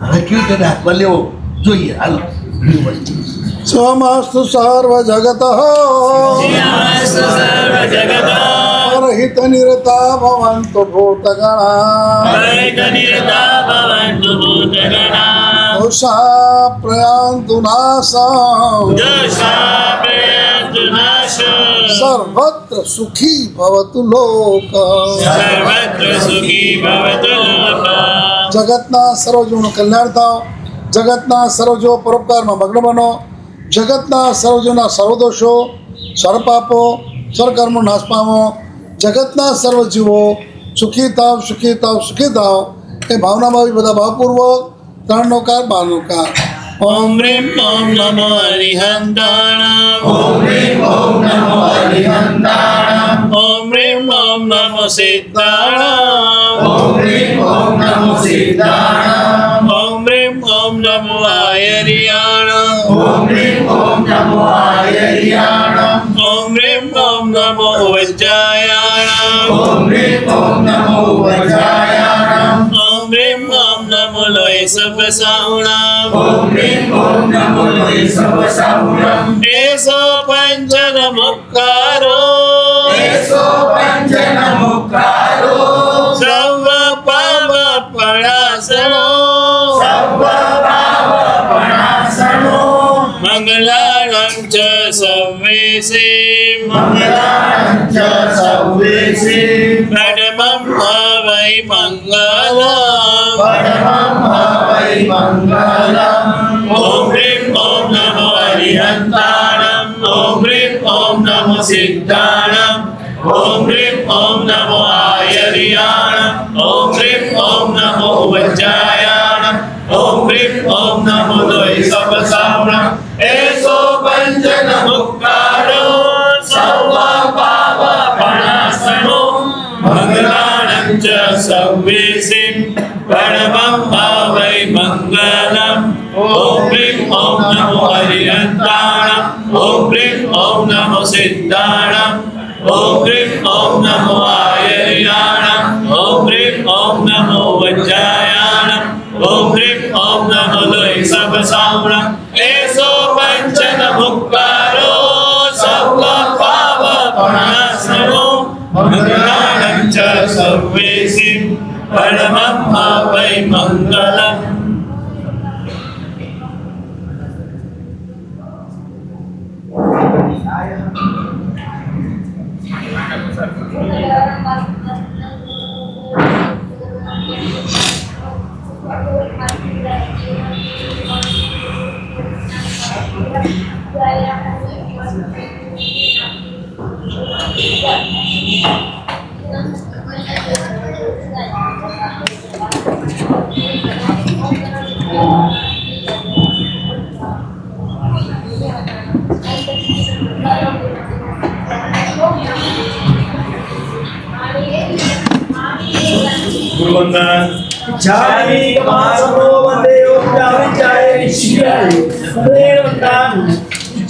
હવે કેવું તેને હાથમાં લેવો જોઈએ. હાલો સ્વમસ્તુ સર્વ જગત પરહિત નિરતા ભવંતુ ભૂતગણા દોષા પ્રયાન્તુ નાશમ સર્વત્ર સુખી ભવતુ લોક. જગતના સર્વજીવનું કલ્યાણ થાવ, જગતના સર્વજીવો પરોપકારમાં મગ્ન બનો, જગતના સર્વજીવના સર્વદોષો સર્વપાપો સર્વકર્મો નાશ પામો, જગતના સર્વજીવો સુખી થાવ સુખી થાવ સુખી થાવ. એ ભાવનામાં બધા ભાવપૂર્વક 3 નોકાર 12 નોકાર. ઓમ રીમ ઓમ નમો હરિહંતાણમ. ઓમ રીમ ઓમ નમો હરિહંતાણમ. ઓમ રીમ ઓમ નમો સિદ્ધાણમ. ઓમ રીમ ઓમ નમો સિદ્ધાણમ. ઓમ રીમ ઓમ નમો આયર્યાણમ. ઓમ રીમ ઓમ નમો આયર્યાણમ. ઓમ રીમ ઓમ નમો વજ્જાયાણમ. ઓમ રીમ ઓમ નમો વજ્રાયાણમ. ઓમ રીમ ઓમ નમો લોય સભસાવણમ. ઓમ રીમ ઓમ નમો લોય સવસાવણમ. એસો પંચન મુક્કારો એસો પંચન મુક્કારો સર્વ પાપ પણાસણો સર્વ ભાવ પણાસણો મંગલાણં ચ સર્વેશે મંગલાણં ચ સર્વેશે પરમં વૈ મંગલમ. પરમં વૈ મંગલમ. ઓમ રીમ ઓમ નમો હરિહંતાણમ. ઓમ રીમ ઓમ નમો સિદ્ધાણમ. ઓમ રીમ ઓમ નમો આયર્યાણમ. ઓમ રીમ ઓમ નમો વજ્જાયાણમ. ઓમ રીમ ઓમ નમો લોય સભસાવણમ. એસો પંચન મુક્કારો સર્વ પાપ પણાસણો મંગલાણં ચ સર્વેશે પરમં વૈ મંગલમ. ઓમ રીમ ઓમ નમો હરિહંતાણમ. ઓમ રીમ ઓમ નમો સિદ્ધાણમ. ઓમ રીમ ઓમ નમો આયર્યાણમ. ઓમ રીમ ઓમ નમો વજ્જાયાણમ. ઓમ રીમ ઓમ નમો લોય સભસાવણમ. એસો પંચન મુક્કારો સર્વ પાપ પણાસણો મંગલાણં ચ સર્વેશે પરમં વૈ મંગલમ. ગુરુવંદન જાની કમાસનો વંદે ઓમ જાની જાય ઋષિયાય દેવતાની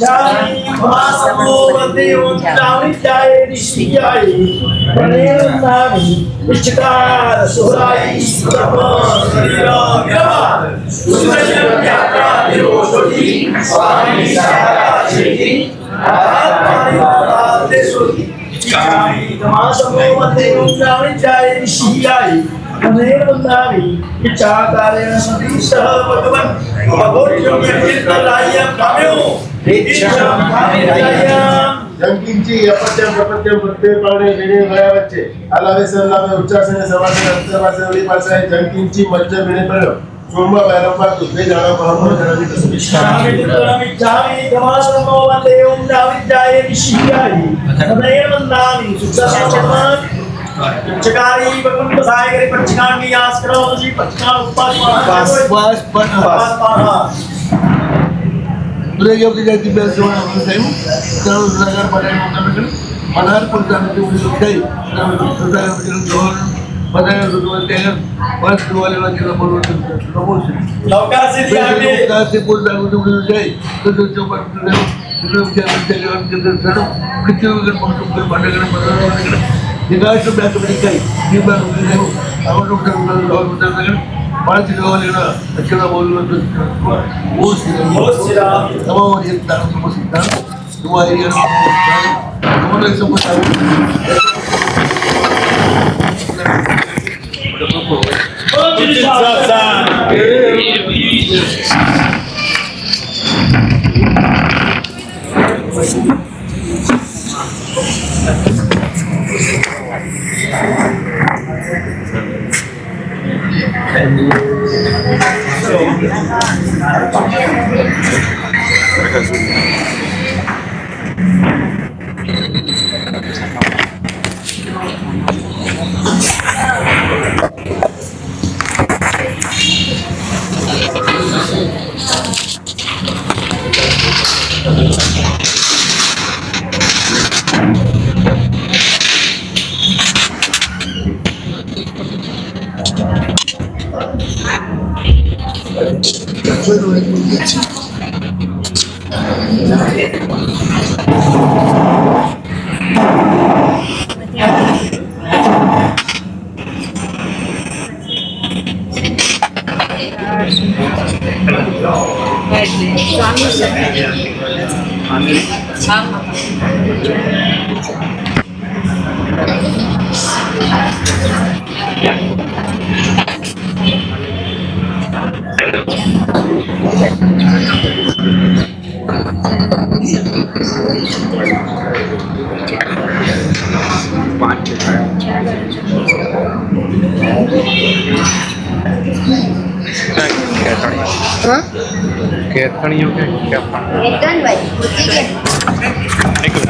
જાની કમાસનો વંદે ઓમ જાની જાય ઋષિયાય દેવતાની વિચકાર સુરાઈ સુરમ શરીરા સુજન યાત્રા દેવોષોજી સ્વામી સારા શ્રી આત્માની માતા દેશોજી જાની કમાસનો વંદે ઓમ જાની જાય ઋષિયાય Nirvandami, Vichakareya Sadisha Bhagavan, Bhagavatam Kirtanayam Kamyo, Vicham Kamyayam. જંકિંચી અપત્યમ પ્રપત્યમ પ્રત્યે પાણે વિને ગયા વચ્ચે આલાવે સલામે ઉચ્ચાસને સવાસે અંતરવાસે ઓલી પાસે જંકિંચી મજ્જ વિને પડ્યો સોમવા વારંવાર દુધે જાણો બહમો જણાવી તો વિશ્રામિ તુલામિ જામિ ગમાસનો વંદે ઓમ જાવિજ્જાય ઋષિયાય નયનંદામિ સુક્ષાસનમાં ચકારી ભગવન બસાય કરે પંચકાંડી આસ કરો જી પંચકાંડ ઉપાસ બસ Durante eu queria que tivesse uma coisa aí, então os lugares para ir no caminho, mandar por exemplo que eu sei, então eu quero dono, mandar eu do ter, mas do olho lá que eu vou લવકા સિદ્ધિ આપી se por exemplo do sei, todo o seu partido eu quero ter que ter sano, porque eu quero para mandar Diga itu biasa berikai, dia baru berikai, awak dokter orang dokter Mana tidak boleh na, kita boleh tu, bos kita, sama orang yang tak semua kita, semua yang semua yang semua tahu. કેથણીઓ કે એકદમ ભાઈ પૂછી કે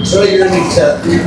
સળગીની ઈચ્છા હતી.